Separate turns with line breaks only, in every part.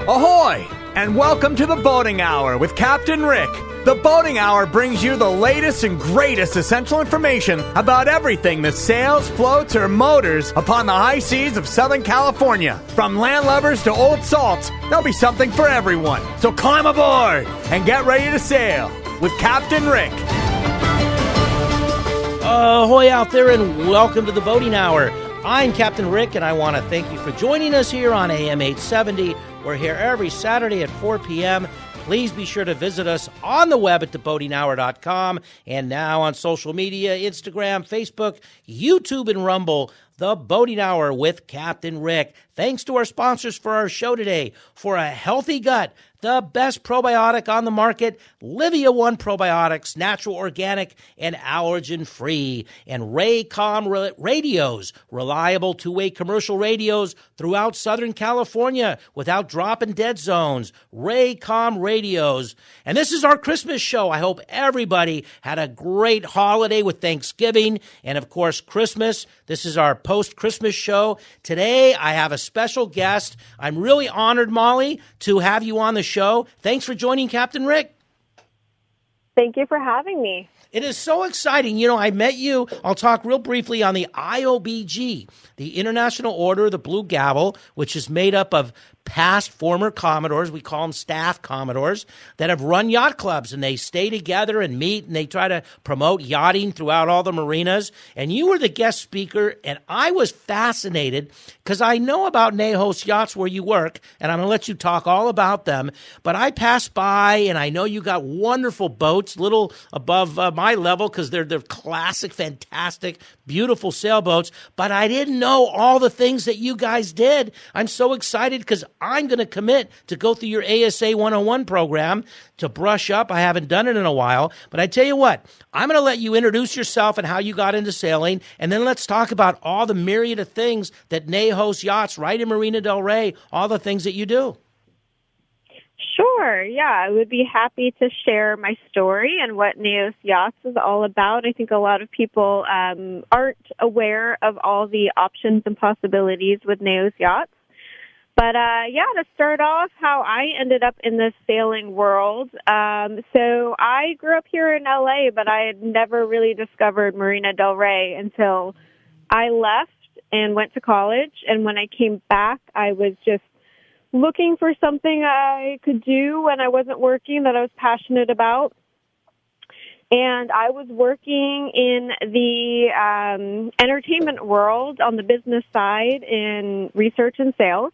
Ahoy! And welcome to the Boating Hour with Captain Rick. The Boating Hour brings you the latest and greatest essential information about everything that sails, floats, or motors upon the high seas of Southern California. From landlubbers to old salts, there'll be something for everyone. So climb aboard and get ready to sail with Captain Rick.
Ahoy out there, and welcome to the Boating Hour. I'm Captain Rick, and I want to thank you for joining us here on AM 870. We're here every Saturday at 4 p.m. Please be sure to visit us on the web at theboatinghour.com and now on social media, Instagram, Facebook, YouTube, and Rumble. The Boating Hour with Captain Rick. Thanks to our sponsors for our show today. For a healthy gut, the best probiotic on the market, Livia One Probiotics, natural, organic, and allergen-free. And Raycom radios, reliable two-way commercial radios throughout Southern California without dropping dead zones. Raycom radios. And this is our Christmas show. I hope everybody had a great holiday with Thanksgiving and, of course, Christmas. This is our post-Christmas show. Today, I have a special guest. I'm really honored, Molly, to have you on the show. Thanks for joining Captain Rick.
Thank you for having me.
It is so exciting. You know, I met you, I'll talk real briefly on the IOBG, the International Order of the Blue Gavel, which is made up of past former Commodores, we call them staff Commodores, that have run yacht clubs, and they stay together and meet, and they try to promote yachting throughout all the marinas. And you were the guest speaker, and I was fascinated because I know about Nejos Yachts where you work, and I'm going to let you talk all about them. But I passed by, and I know you got wonderful boats, little above my level because they're classic, fantastic, beautiful sailboats. But I didn't know all the things that you guys did. I'm so excited because I'm going to commit to go through your ASA 101 program to brush up. I haven't done it in a while. But I tell you what, I'm going to let you introduce yourself and how you got into sailing, and then let's talk about all the myriad of things that Nejos Yachts, right in Marina del Rey, all the things that you do.
Sure, yeah, I would be happy to share my story and what Nejos Yachts is all about. I think a lot of people aren't aware of all the options and possibilities with Nejos Yachts. But, to start off, how I ended up in the sailing world. So I grew up here in L.A., but I had never really discovered Marina del Rey until I left and went to college. And when I came back, I was just looking for something I could do when I wasn't working that I was passionate about. And I was working in the entertainment world on the business side in research and sales.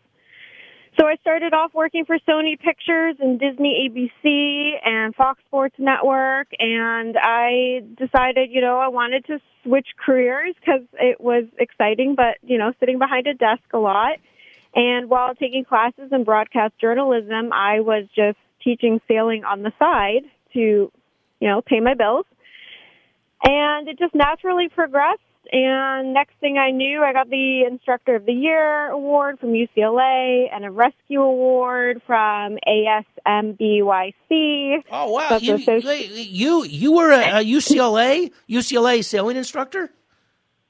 So I started off working for Sony Pictures and Disney ABC and Fox Sports Network, and I decided, I wanted to switch careers because it was exciting, but, sitting behind a desk a lot. And while taking classes in broadcast journalism, I was just teaching sailing on the side to, pay my bills. And it just naturally progressed. And next thing I knew, I got the Instructor of the Year award from UCLA and a Rescue Award from ASMBYC.
Oh, wow. You were a UCLA sailing instructor?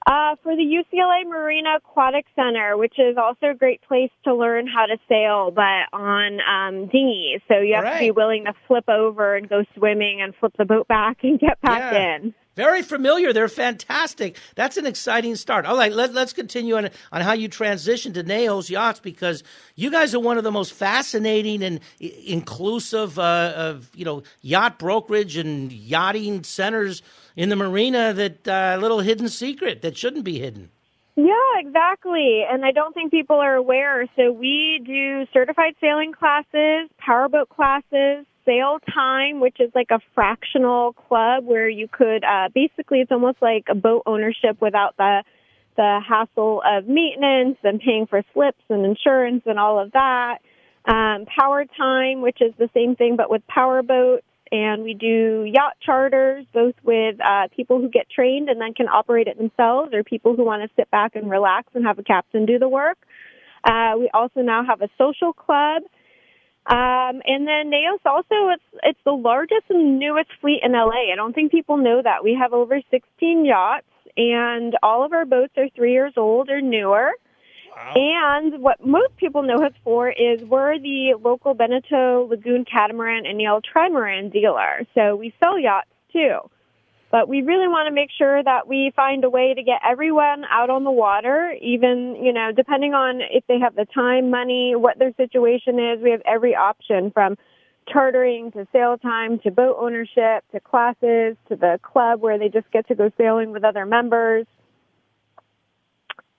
For the UCLA Marina Aquatic Center, which is also a great place to learn how to sail, but on dinghies. So you have to be willing to flip over and go swimming and flip the boat back and get back in.
Very familiar. They're fantastic. That's an exciting start. All right, let's continue on how you transitioned to Nejos Yachts, because you guys are one of the most fascinating and inclusive of yacht brokerage and yachting centers in the marina, that little hidden secret that shouldn't be hidden.
Yeah, exactly. And I don't think people are aware. So we do certified sailing classes, powerboat classes, Sail Time, which is like a fractional club where you could, basically it's almost like a boat ownership without the hassle of maintenance and paying for slips and insurance and all of that. Power Time, which is the same thing but with powerboats. And we do yacht charters, both with people who get trained and then can operate it themselves, or people who want to sit back and relax and have a captain do the work. We also now have a social club. And then Nejos also, it's the largest and newest fleet in LA. I don't think people know that. We have over 16 yachts, and all of our boats are 3 years old or newer.
Wow.
And what most people know us for is we're the local Beneteau Lagoon Catamaran and Yale Trimaran dealer. So we sell yachts too. But we really want to make sure that we find a way to get everyone out on the water, even, depending on if they have the time, money, what their situation is. We have every option from chartering to sail time to boat ownership to classes to the club where they just get to go sailing with other members.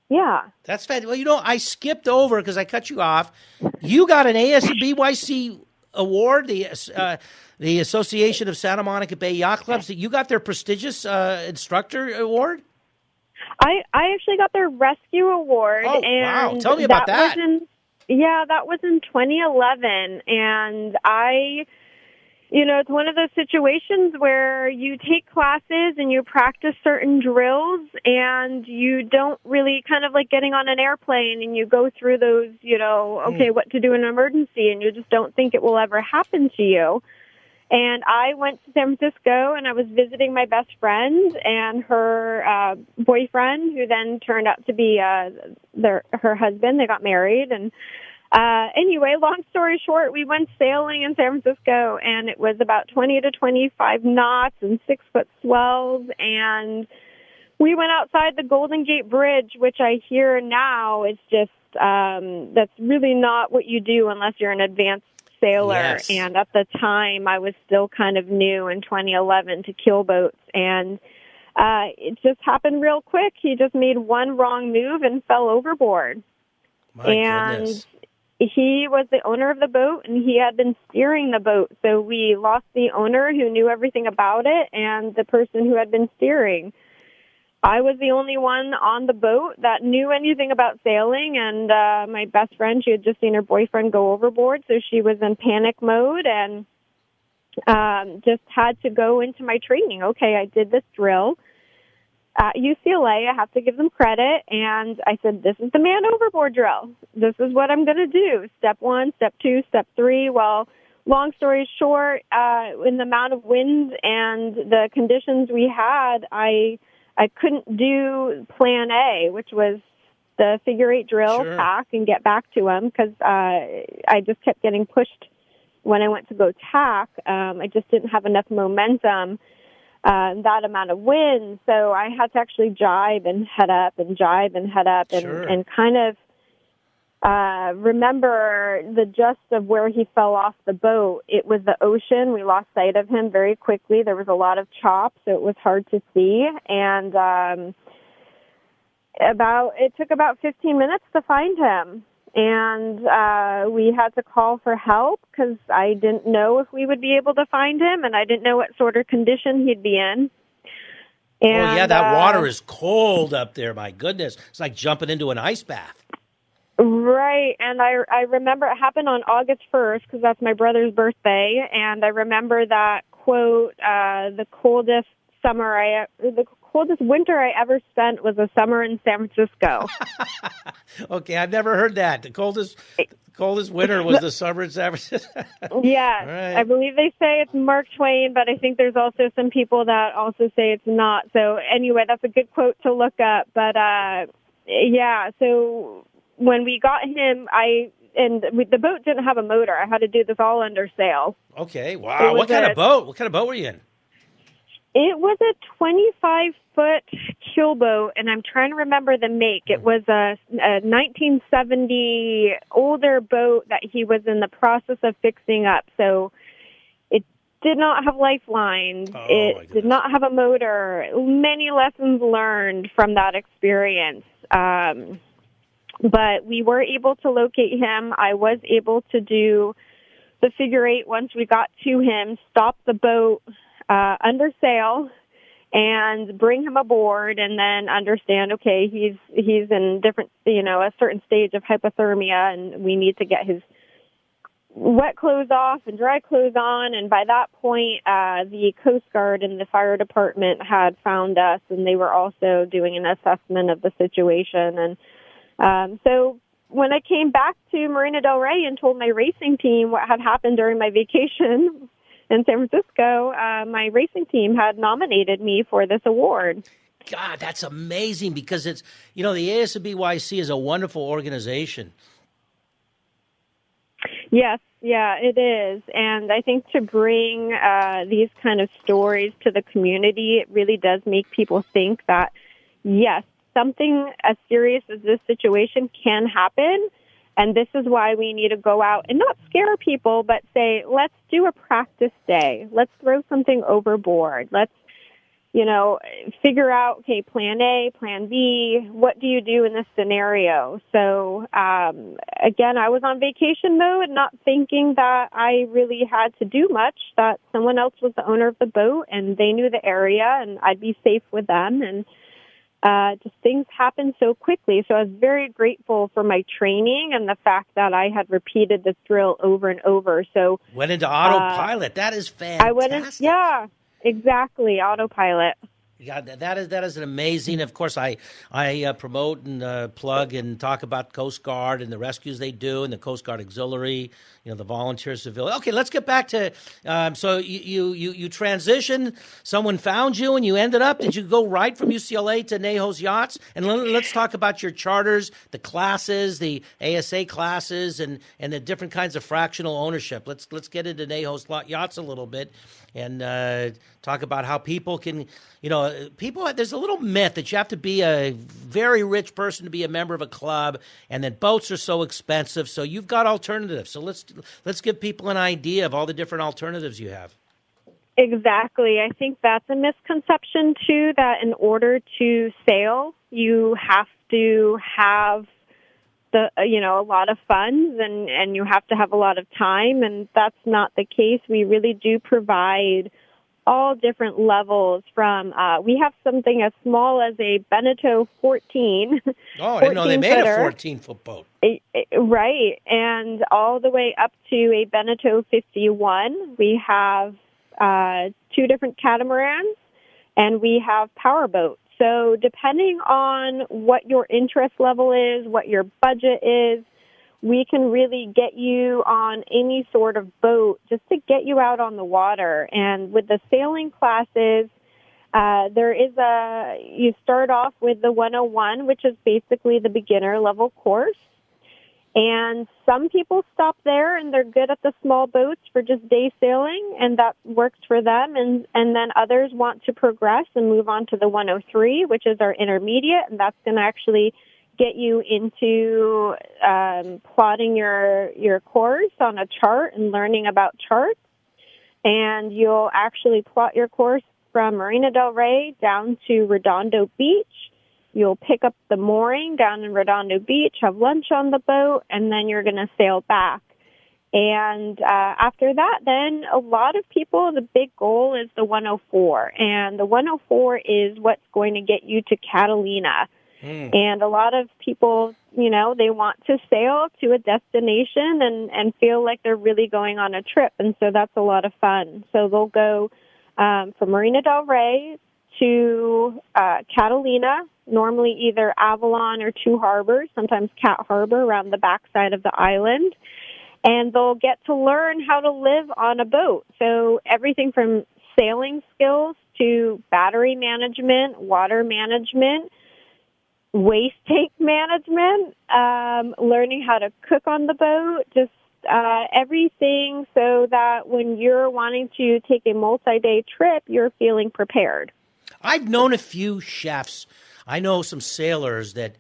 Yeah.
That's fantastic. Well, I skipped over because I cut you off. You got an ASBYC award, the Association of Santa Monica Bay Yacht Clubs. You got their prestigious instructor award?
I actually got their rescue award.
Oh,
and
wow. Tell me about that.
That was in 2011. And it's one of those situations where you take classes and you practice certain drills and you don't really kind of like getting on an airplane and you go through those, what to do in an emergency, and you just don't think it will ever happen to you. And I went to San Francisco and I was visiting my best friend and her boyfriend, who then turned out to be her husband. They got married. And anyway, long story short, we went sailing in San Francisco, and it was about 20 to 25 knots and 6-foot swells. And we went outside the Golden Gate Bridge, which I hear now is just that's really not what you do unless you're an advanced sailor.
Yes.
And at the time, I was still kind of new in 2011 to keelboats, and it just happened real quick. He just made one wrong move and fell overboard.
My goodness.
He was the owner of the boat, and he had been steering the boat. So we lost the owner who knew everything about it and the person who had been steering. I was the only one on the boat that knew anything about sailing, and my best friend, she had just seen her boyfriend go overboard, so she was in panic mode and just had to go into my training. Okay, I did this drill at UCLA. I have to give them credit, and I said, this is the man overboard drill. This is what I'm going to do. Step 1, step 2, step 3. Well, long story short, in the amount of wind and the conditions we had, I couldn't do plan A, which was the figure 8 drill,
Sure.
tack, and get back to him, because I just kept getting pushed when I went to go tack. I just didn't have enough momentum, that amount of wind, so I had to actually jibe and head up and jibe and head up
Sure.
and kind of remember the gist of where he fell off the boat. It was the ocean. We lost sight of him very quickly. There was a lot of chop, so it was hard to see. And it took about 15 minutes to find him. And we had to call for help because I didn't know if we would be able to find him, and I didn't know what sort of condition he'd be in. And,
yeah, that water is cold up there. My goodness. It's like jumping into an ice bath.
Right, and I remember it happened on August 1st because that's my brother's birthday, and I remember that quote, the coldest winter I ever spent was a summer in San Francisco.
Okay, I've never heard that. The coldest winter was the summer in San Francisco.
Yes,
Right.
I believe they say it's Mark Twain, but I think there's also some people that also say it's not. So anyway, that's a good quote to look up. But so when we got him, the boat didn't have a motor. I had to do this all under sail.
Okay, wow. What kind of boat? What kind of boat were you in?
It was a 25-foot keelboat, and I'm trying to remember the make. It was a 1970 older boat that he was in the process of fixing up. So it did not have lifelines. It did not have a motor. Many lessons learned from that experience. But we were able to locate him. I was able to do the figure 8 once we got to him, stop the boat under sail, and bring him aboard, and then understand, okay, he's in different, a certain stage of hypothermia, and we need to get his wet clothes off and dry clothes on. And by that point, the Coast Guard and the fire department had found us, and they were also doing an assessment of the situation. And so when I came back to Marina Del Rey and told my racing team what had happened during my vacation in San Francisco, my racing team had nominated me for this award.
God, that's amazing because it's, the ASBYC is a wonderful organization.
Yes, yeah, it is. And I think to bring these kind of stories to the community, it really does make people think that, yes, something as serious as this situation can happen. And this is why we need to go out and not scare people, but say, let's do a practice day. Let's throw something overboard. Let's, figure out, okay, plan A, plan B, what do you do in this scenario? So, again, I was on vacation mode, not thinking that I really had to do much, that someone else was the owner of the boat and they knew the area and I'd be safe with them. And just things happen so quickly. So I was very grateful for my training and the fact that I had repeated this drill over and over. So
went into autopilot. That is fantastic.
I went in, yeah, exactly, autopilot.
Yeah, that is an amazing. Of course, I promote and plug and talk about Coast Guard and the rescues they do and the Coast Guard Auxiliary, the volunteer civilian. Okay, let's get back to. So you transitioned. Someone found you and you ended up. Did you go right from UCLA to Neho's Yachts? And let's talk about your charters, the classes, the ASA classes, and the different kinds of fractional ownership. Let's get into Neho's Yachts a little bit and talk about how people can. There's a little myth that you have to be a very rich person to be a member of a club, and that boats are so expensive. So you've got alternatives. So let's give people an idea of all the different alternatives you have.
Exactly. I think that's a misconception too, that in order to sail, you have to have a lot of funds and you have to have a lot of time, and that's not the case. We really do provide all different levels from, we have something as small as a Beneteau 14.
Oh, I didn't know they made a 14-foot boat.
Right, and all the way up to a Beneteau 51. We have 2 different catamarans, and we have power boats. So depending on what your interest level is, what your budget is, we can really get you on any sort of boat just to get you out on the water. And with the sailing classes, you start off with the 101, which is basically the beginner level course. And some people stop there and they're good at the small boats for just day sailing, and that works for them. And then others want to progress and move on to the 103, which is our intermediate, and that's going to actually get you into plotting your course on a chart and learning about charts. And you'll actually plot your course from Marina del Rey down to Redondo Beach. You'll pick up the mooring down in Redondo Beach, have lunch on the boat, and then you're going to sail back. And after that, then a lot of people, the big goal is the 104. And the 104 is what's going to get you to Catalina. And a lot of people, they want to sail to a destination and feel like they're really going on a trip. And so that's a lot of fun. So they'll go from Marina del Rey to Catalina, normally either Avalon or Two Harbors, sometimes Cat Harbor around the backside of the island. And they'll get to learn how to live on a boat. So everything from sailing skills to battery management, water management, waste tank management, learning how to cook on the boat, just everything so that when you're wanting to take a multi-day trip, you're feeling prepared.
I've known a few chefs. I know some sailors that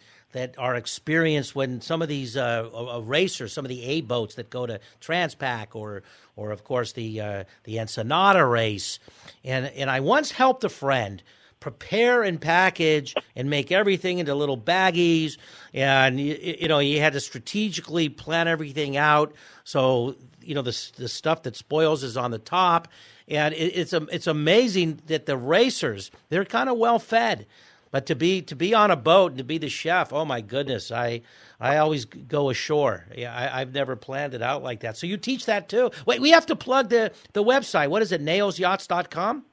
are experienced when some of these racers, some of the A boats that go to Transpac or of course the Ensenada race, and I once helped a friend prepare and package and make everything into little baggies, and you had to strategically plan everything out so the stuff that spoils is on the top, and it's amazing that the racers, they're kind of well fed. But to be on a boat and to be the chef, oh my goodness, I always go ashore. Yeah, I've never planned it out like that. So you teach that too. Wait, we have to plug the website. What is it? NeosYachts.com?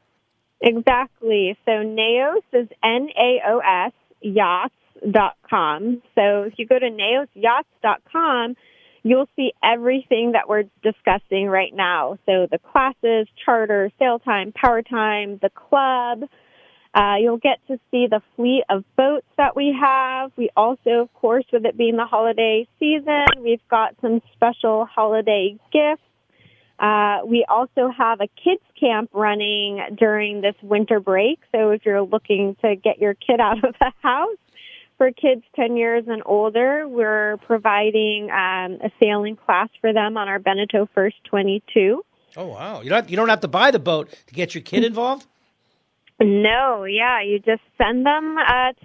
Exactly. So Neos is NAOS yachts.com. So if you go to neosyachts.com, you'll see everything that we're discussing right now. So the classes, charter, sail time, power time, the club. You'll get to see the fleet of boats that we have. We also, of course, with it being the holiday season, we've got some special holiday gifts. We also have a kids camp running during this winter break. So if you're looking to get your kid out of the house, for kids 10 years and older, we're providing a sailing class for them on our Beneteau First 22.
Oh, wow. You don't have to buy the boat to get your kid involved?
No, yeah, you just send them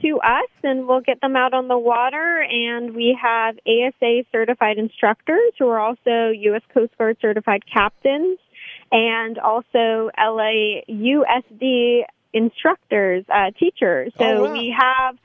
to us, and we'll get them out on the water. And we have ASA certified instructors who are also U.S. Coast Guard certified captains, and also LAUSD instructors, teachers. So we have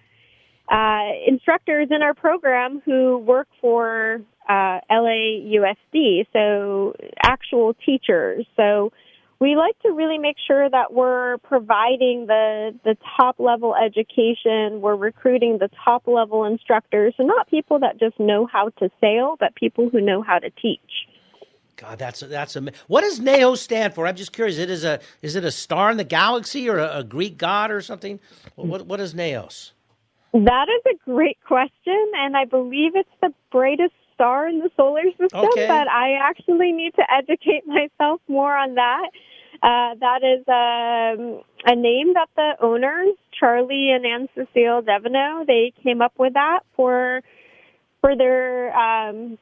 instructors in our program who work for LAUSD, so actual teachers. So we like to really make sure that we're providing the top-level education. We're recruiting the top-level instructors, and not people that just know how to sail, but people who know how to teach.
God, that's what does NAO stand for? I'm just curious. Is it a star in the galaxy or a Greek god or something? What is NAOS?
That is a great question, and I believe it's the brightest star in the solar system, but I actually need to educate myself more on that. That is a name that the owners, Charlie and Anne Cecile Devenot, they came up with that for their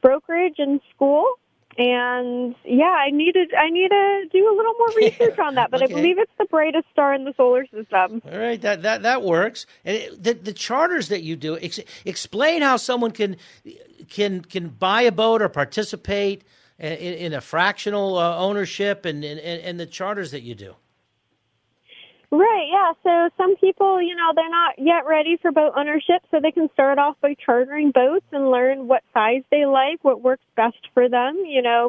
brokerage in school. And yeah, I need to do a little more research on that, but I believe it's the brightest star in the solar system.
All right, that works. And the charters that you do, explain how someone can buy a boat or participate in a fractional ownership and the charters that you do.
Right, yeah. So some people, they're not yet ready for boat ownership, so they can start off by chartering boats and learn what size they like, what works best for them,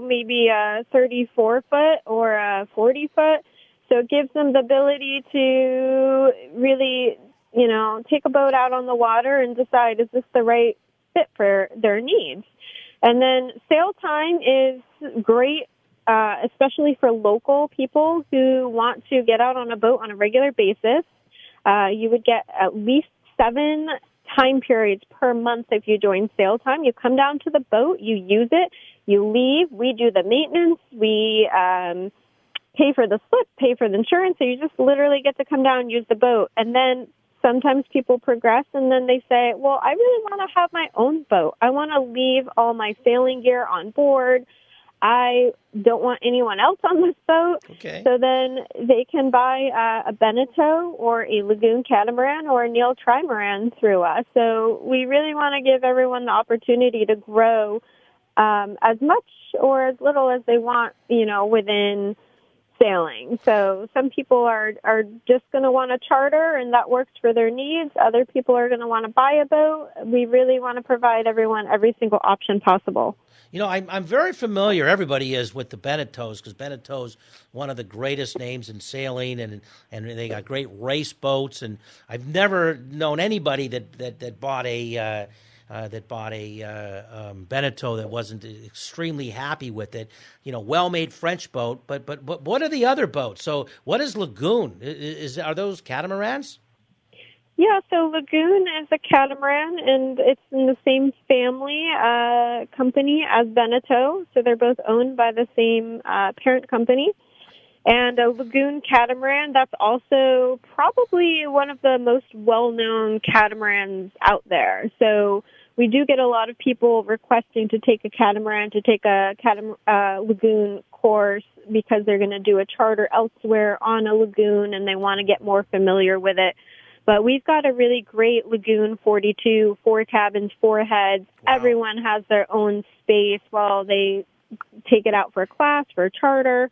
maybe a 34-foot or a 40-foot. So it gives them the ability to really, take a boat out on the water and decide, is this the right fit for their needs? And then sail time is great, especially for local people who want to get out on a boat on a regular basis. You would get at least 7 time periods per month if you join sail time. You come down to the boat, you use it, you leave, we do the maintenance, we pay for the slip, pay for the insurance, so you just literally get to come down and use the boat. And then sometimes people progress and then they say, well, I really want to have my own boat. I want to leave all my sailing gear on board. I don't want anyone else on this boat.
Okay.
So then they can buy a Beneteau or a Lagoon catamaran or a Neil trimaran through us. So we really want to give everyone the opportunity to grow as much or as little as they want, within sailing. So some people are just going to want to charter, and that works for their needs. Other people are going to want to buy a boat. We really want to provide everyone every single option possible.
I'm very familiar, everybody is, with the Beneteaus, because Beneteau's one of the greatest names in sailing, and they got great race boats, and I've never known anybody that bought a Beneteau that wasn't extremely happy with it. Well-made French boat, but what are the other boats? So what is Lagoon? Are those catamarans?
Yeah, so Lagoon is a catamaran, and it's in the same family company as Beneteau, so they're both owned by the same parent company. And a Lagoon catamaran, that's also probably one of the most well-known catamarans out there. So we do get a lot of people requesting to take a catamaran, to take a Lagoon course because they're going to do a charter elsewhere on a lagoon, and they want to get more familiar with it. But we've got a really great Lagoon 42, 4 cabins, 4 heads. Wow. Everyone has their own space while they take it out for a class, for a charter.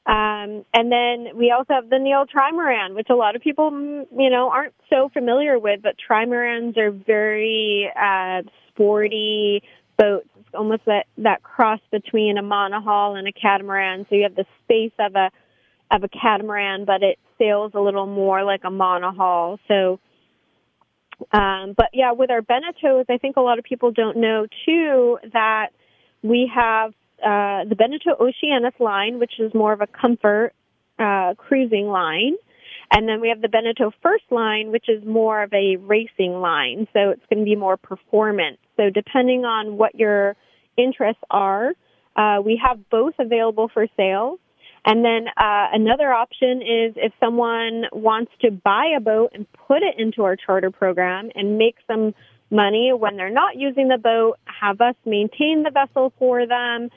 And then we also have the Neil trimaran, which a lot of people, aren't so familiar with, but trimarans are very sporty boats. It's almost that cross between a monohull and a catamaran. So you have the space of a catamaran, but it sails a little more like a monohull. So, but yeah, with our Beneteaus, I think a lot of people don't know too that we have the Beneteau Oceanus line, which is more of a comfort cruising line. And then we have the Beneteau First line, which is more of a racing line. So it's going to be more performance. So depending on what your interests are, we have both available for sale. And then another option is if someone wants to buy a boat and put it into our charter program and make some money when they're not using the boat, have us maintain the vessel for them.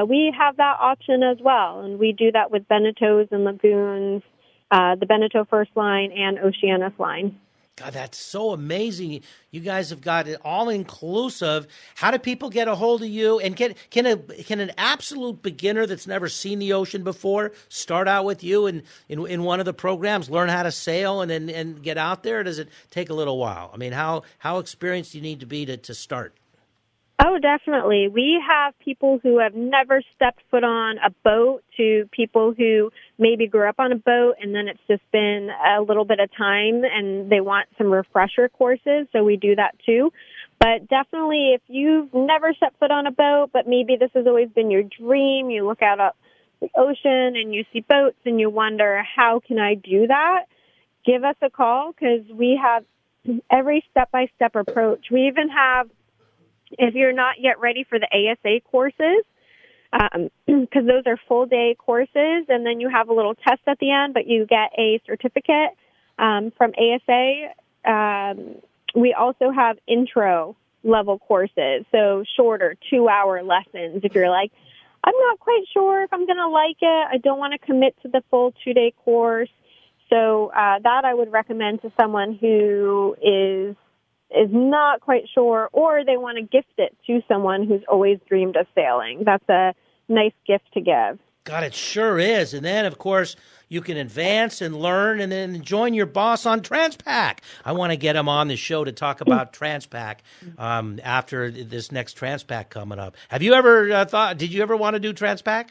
We have that option as well, and we do that with Beneteaus and Lagoons, the Beneteau First Line and Oceanus line.
God, that's so amazing. You guys have got it all inclusive. How do people get a hold of you? And can an absolute beginner that's never seen the ocean before start out with you in one of the programs, learn how to sail and get out there? Or does it take a little while? I mean, how experienced do you need to be to start?
Oh, definitely. We have people who have never stepped foot on a boat to people who maybe grew up on a boat and then it's just been a little bit of time and they want some refresher courses. So we do that too. But definitely if you've never stepped foot on a boat, but maybe this has always been your dream, you look out at the ocean and you see boats and you wonder, how can I do that? Give us a call because we have every step-by-step approach. We even have, if you're not yet ready for the ASA courses, because those are full-day courses, and then you have a little test at the end, but you get a certificate from ASA. We also have intro-level courses, so shorter 2-hour lessons. If you're like, I'm not quite sure if I'm going to like it, I don't want to commit to the full 2-day course. So that I would recommend to someone who is not quite sure, or they want to gift it to someone who's always dreamed of sailing. That's a nice gift to give.
God, it sure is. And then, of course, you can advance and learn and then join your boss on Transpac. I want to get him on the show to talk about Transpac after this next Transpac coming up. Have you ever did you ever want to do Transpac?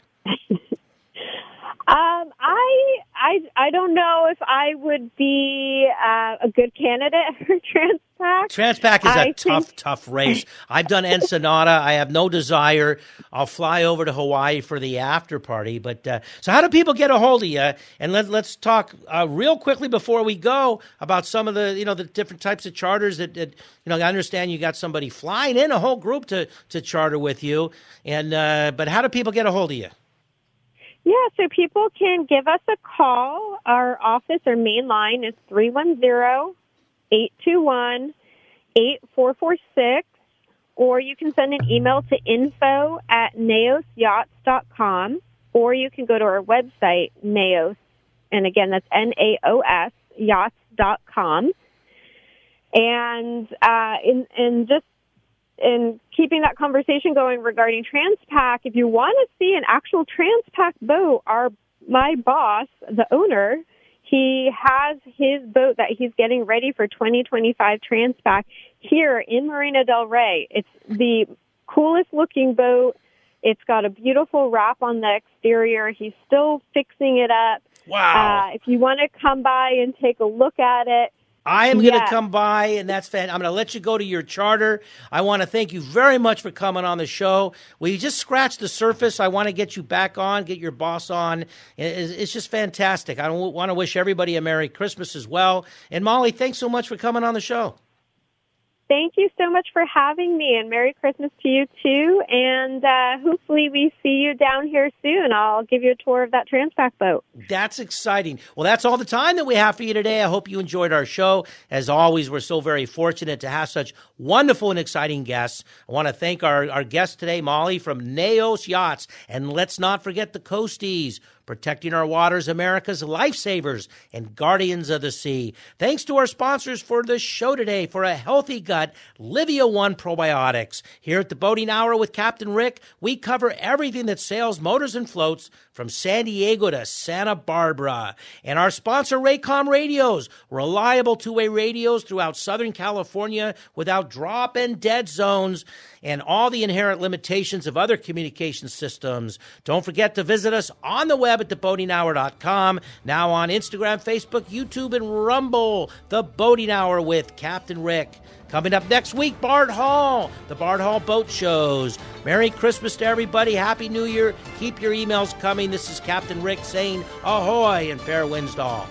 I don't know if I would be a good candidate for Transpac.
Transpac is a tough race. I've done Ensenada. I have no desire. I'll fly over to Hawaii for the after party. But so how do people get a hold of you? And let's talk real quickly before we go about some of the the different types of charters that I understand you got somebody flying in a whole group to charter with you. And but how do people get a hold of you?
Yeah, so people can give us a call. Our office, our main line is 310-821-8446, or you can send an email to info@naosyachts.com, or you can go to our website, Naos, and again, that's NAOS, yachts.com. And in keeping that conversation going regarding Transpac, if you want to see an actual Transpac boat, my boss, the owner, he has his boat that he's getting ready for 2025 Transpac here in Marina del Rey. It's the coolest looking boat. It's got a beautiful wrap on the exterior. He's still fixing it up.
Wow.
If you want to come by and take a look at it,
I am going to come by, and that's fantastic. I'm going to let you go to your charter. I want to thank you very much for coming on the show. We just scratched the surface. I want to get you back on, get your boss on. It's just fantastic. I want to wish everybody a Merry Christmas as well. And Molly, thanks so much for coming on the show.
Thank you so much for having me, and Merry Christmas to you, too. And hopefully we see you down here soon. I'll give you a tour of that Transpac boat.
That's exciting. Well, that's all the time that we have for you today. I hope you enjoyed our show. As always, we're so very fortunate to have such wonderful and exciting guests. I want to thank our guest today, Molly from Naos Yachts. And let's not forget the Coasties, protecting our waters, America's lifesavers and guardians of the sea. Thanks to our sponsors for the show today. For a healthy gut, Livia One Probiotics. Here at the Boating Hour with Captain Rick, we cover everything that sails, motors, and floats from San Diego to Santa Barbara. And our sponsor, Raycom Radios, reliable two-way radios throughout Southern California without drop and dead zones and all the inherent limitations of other communication systems. Don't forget to visit us on the web at theboatinghour.com. Now on Instagram, Facebook, YouTube, and Rumble. The Boating Hour with Captain Rick. Coming up next week, Bard Hall, the Bard Hall Boat Shows. Merry Christmas to everybody. Happy New Year. Keep your emails coming. This is Captain Rick saying ahoy and fair winds to all.